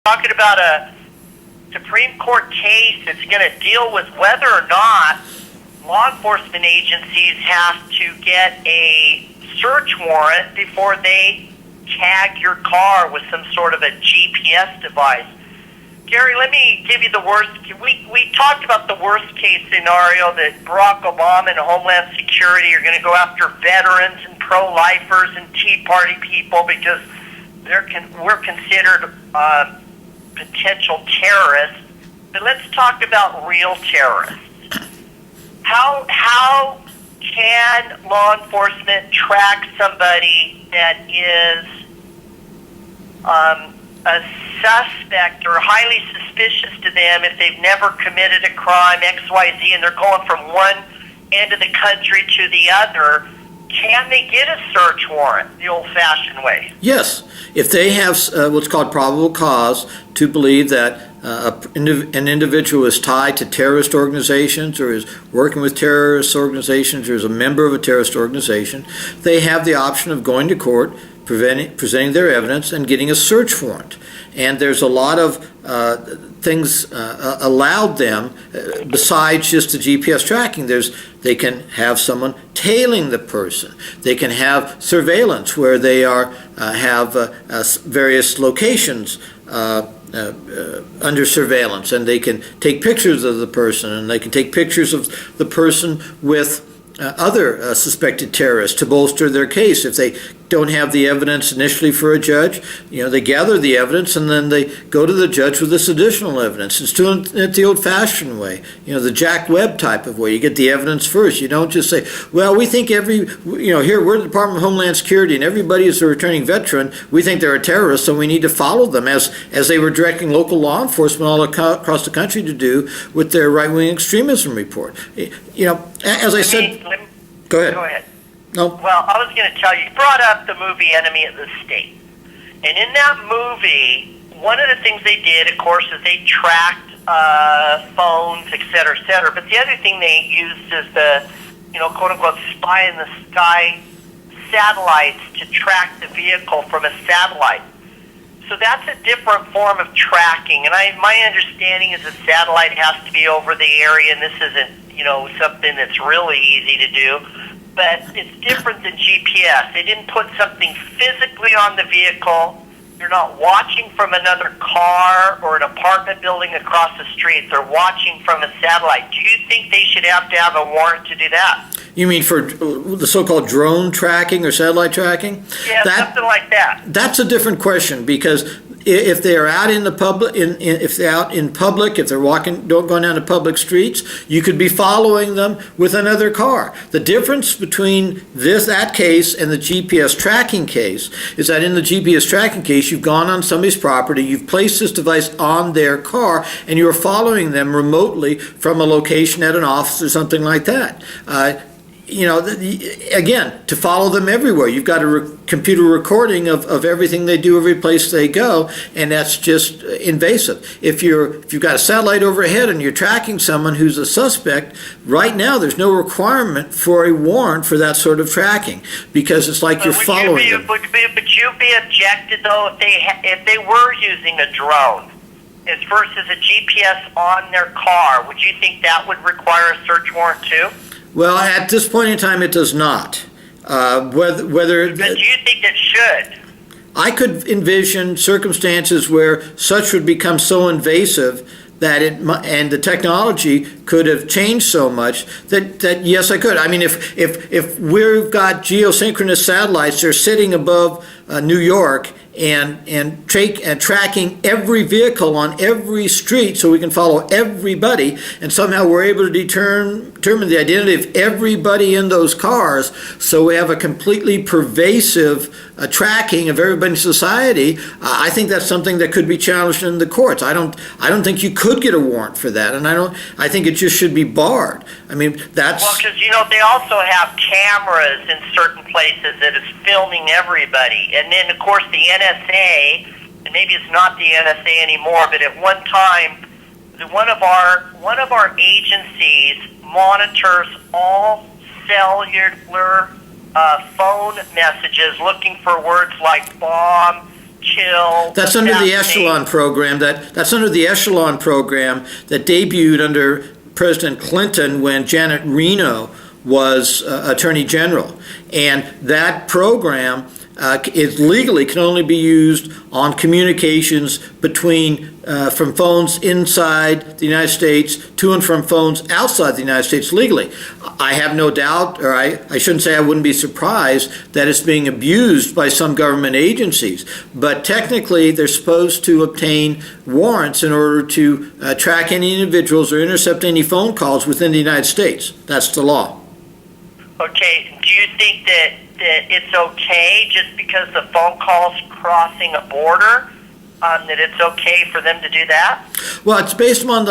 talking about a Supreme Court case that's going to deal with whether or not law enforcement agencies have to get a search warrant before they tag your car with some sort of a GPS device. Gary, let me give you the worst. We talked about the worst case scenario that Barack Obama and Homeland Security are going to go after veterans and pro-lifers and Tea Party people because we're considered potential terrorists. But let's talk about real terrorists. How can law enforcement track somebody that is a suspect or highly suspicious to them if they've never committed a crime, XYZ, and they're going from one end of the country to the other? Can they get a search warrant the old-fashioned way? Yes, if they have what's called probable cause to believe that an individual is tied to terrorist organizations or is working with terrorist organizations or is a member of a terrorist organization, they have the option of going to court, presenting their evidence, and getting a search warrant. And there's a lot of things allowed them besides just the GPS tracking. They can have someone tailing the person. They can have surveillance where they have various locations under surveillance, and they can take pictures of the person, and they can take pictures of the person with other suspected terrorists to bolster their case. If they don't have the evidence initially for a judge, they gather the evidence and then they go to the judge with this additional evidence. It's doing it the old-fashioned way, the Jack Webb type of way. You get the evidence first. You don't just say, well, we think here we're the Department of Homeland Security and everybody is a returning veteran. We think they're a terrorist, so we need to follow them as they were directing local law enforcement all across the country to do with their right-wing extremism report. As I said, go ahead. Go ahead. No. Well, I was going to tell you brought up the movie Enemy of the State. And in that movie, one of the things they did, of course, is they tracked phones, et cetera, but the other thing they used is the, quote-unquote, spy in the sky satellites to track the vehicle from a satellite. So that's a different form of tracking. And my understanding is the satellite has to be over the area, and this isn't, something that's really easy to do. But it's different than GPS. They didn't put something physically on the vehicle. They're not watching from another car or an apartment building across the street. They're watching from a satellite. Do you think they should have to have a warrant to do that? You mean for the so-called drone tracking or satellite tracking? Yeah, something like that. That's a different question, because if they are out in the public, if they're out in public, if they're going down to public streets, you could be following them with another car. The difference between that case and the GPS tracking case is that in the GPS tracking case, you've gone on somebody's property, you've placed this device on their car, and you're following them remotely from a location at an office or something like that. Again, to follow them everywhere, you've got a computer recording of everything they do every place they go, and that's just invasive. If you've got a satellite overhead and you're tracking someone who's a suspect, right now there's no requirement for a warrant for that sort of tracking, because it's like you're following them. Would you be objected, though, if they were using a drone versus a GPS on their car? Would you think that would require a search warrant too? Well, at this point in time, it does not. But do you think it should? I could envision circumstances where such would become so invasive that and the technology could have changed so much that yes, I could. I mean, if we've got geosynchronous satellites, they're sitting above New York and tracking every vehicle on every street so we can follow everybody, and somehow we're able to determine the identity of everybody in those cars, so we have a completely pervasive tracking of everybody in society. I think that's something that could be challenged in the courts. I don't think you could get a warrant for that, and I think it just should be barred. I mean, that's... Well, because, they also have cameras in certain places that is filming everybody. And then, of course, the NSA, and maybe it's not the NSA anymore, but at one time, one of our agencies monitors all cellular phone messages looking for words like bomb, kill. That's under the assassinate. Echelon program. That's under the Echelon program that debuted under President Clinton when Janet Reno was Attorney General, and that program is legally can only be used on communications between from phones inside the United States to and from phones outside the United States legally. I have no doubt, or I shouldn't say I wouldn't be surprised that it's being abused by some government agencies, but technically they're supposed to obtain warrants in order to track any individuals or intercept any phone calls within the United States. That's the law. Okay, do you think that it's okay just because the phone call's crossing a border, that it's okay for them to do that? Well, it's based on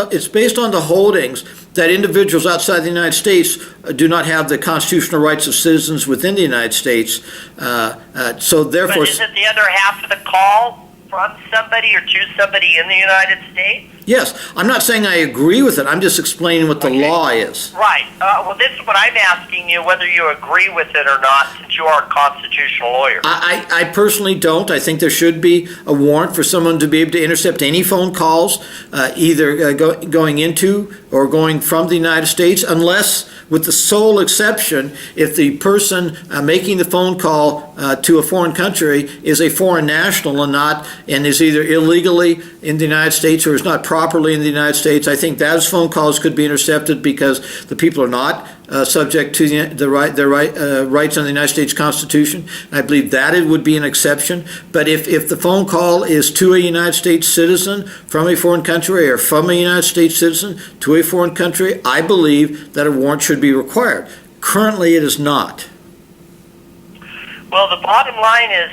the holdings that individuals outside the United States do not have the constitutional rights of citizens within the United States. So therefore, but isn't the other half of the call from somebody or to somebody in the United States? yes, I'm not saying I agree with it. I'm just explaining what the law is. Right. Well, this is what I'm asking you, whether you agree with it or not, since you are a constitutional lawyer. I personally don't. I think there should be a warrant for someone to be able to intercept any phone calls, either going into or going from the United States, unless, with the sole exception, if the person making the phone call to a foreign country is a foreign national and is either illegally in the United States or is not properly in the United States. I think those phone calls could be intercepted because the people are not subject to their rights under the United States Constitution. I believe that it would be an exception. But if the phone call is to a United States citizen from a foreign country or from a United States citizen to a foreign country, I believe that a warrant should be required. Currently, it is not. Well, the bottom line is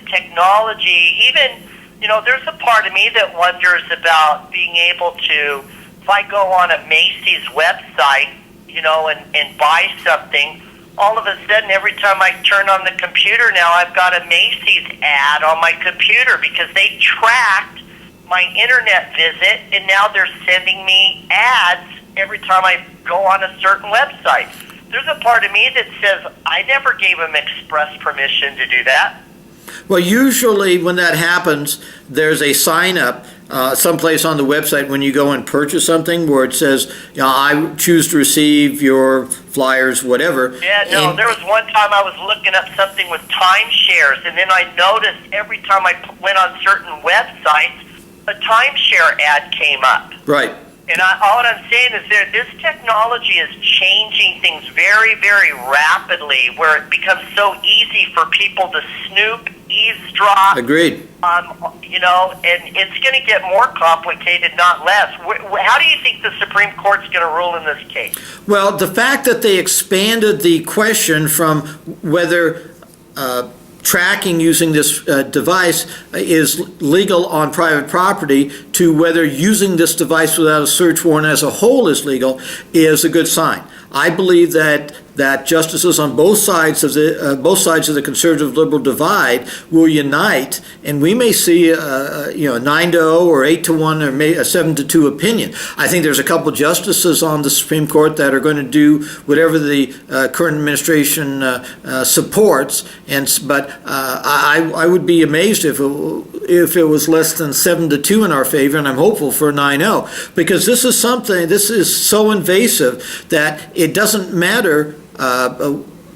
technology. Even, there's a part of me that wonders about being able to, if I go on a Macy's website, and buy something, all of a sudden, every time I turn on the computer now, I've got a Macy's ad on my computer because they tracked my internet visit, and now they're sending me ads every time I go on a certain website. There's a part of me that says I never gave them express permission to do that. Well, usually when that happens, there's a sign up someplace on the website when you go and purchase something where it says, I choose to receive your flyers, whatever. Yeah, no, there was one time I was looking up something with timeshares, and then I noticed every time I went on certain websites, a timeshare ad came up. Right. And all I'm saying is this technology is changing things very, very rapidly, where it becomes so easy for people to snoop, eavesdrop. Agreed. And it's going to get more complicated, not less. How do you think the Supreme Court's going to rule in this case? Well, the fact that they expanded the question from whether tracking using this device is legal on private property to whether using this device without a search warrant as a whole is legal is a good sign. I believe that justices on both sides of the conservative liberal divide will unite, and we may see a 9-0 or 8-1 or maybe a 7-2 opinion. I think there's a couple of justices on the Supreme Court that are going to do whatever the current administration supports, but I would be amazed if it was less than 7-2 in our favor, and I'm hopeful for a 9-0, because this is so invasive that it doesn't matter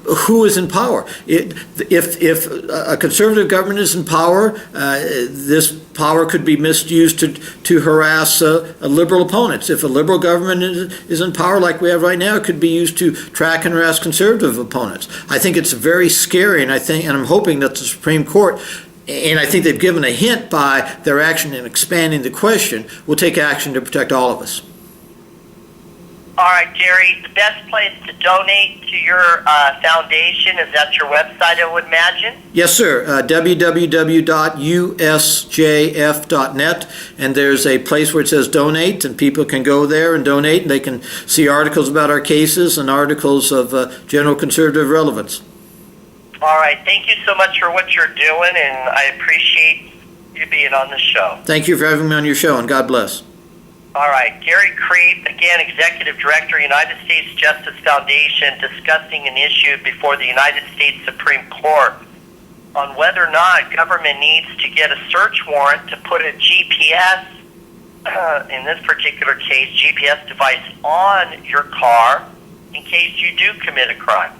who is in power. If a conservative government is in power, this power could be misused to harass liberal opponents. If a liberal government is in power like we have right now, it could be used to track and harass conservative opponents. I think it's very scary, and I'm hoping that the Supreme Court, and I think they've given a hint by their action in expanding the question, will take action to protect all of us. All right, Gary, the best place to donate to your foundation is at your website, I would imagine? Yes, sir. www.usjf.net, and there's a place where it says donate, and people can go there and donate, and they can see articles about our cases and articles of general conservative relevance. All right, thank you so much for what you're doing, and I appreciate you being on the show. Thank you for having me on your show, and God bless. All right, Gary Kreep, again, Executive Director, United States Justice Foundation, discussing an issue before the United States Supreme Court. on whether or not government needs to get a search warrant to put a GPS, in this particular case, GPS device on your car in case you do commit a crime.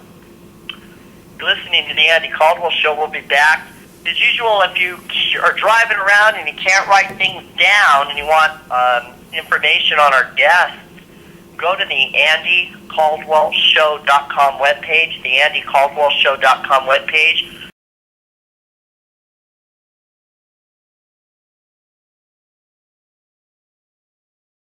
You're listening to the Andy Caldwell Show. We'll be back. As usual, if you are driving around and you can't write things down and you want information on our guests, go to the AndyCaldwellShow.com webpage, the AndyCaldwellShow.com webpage.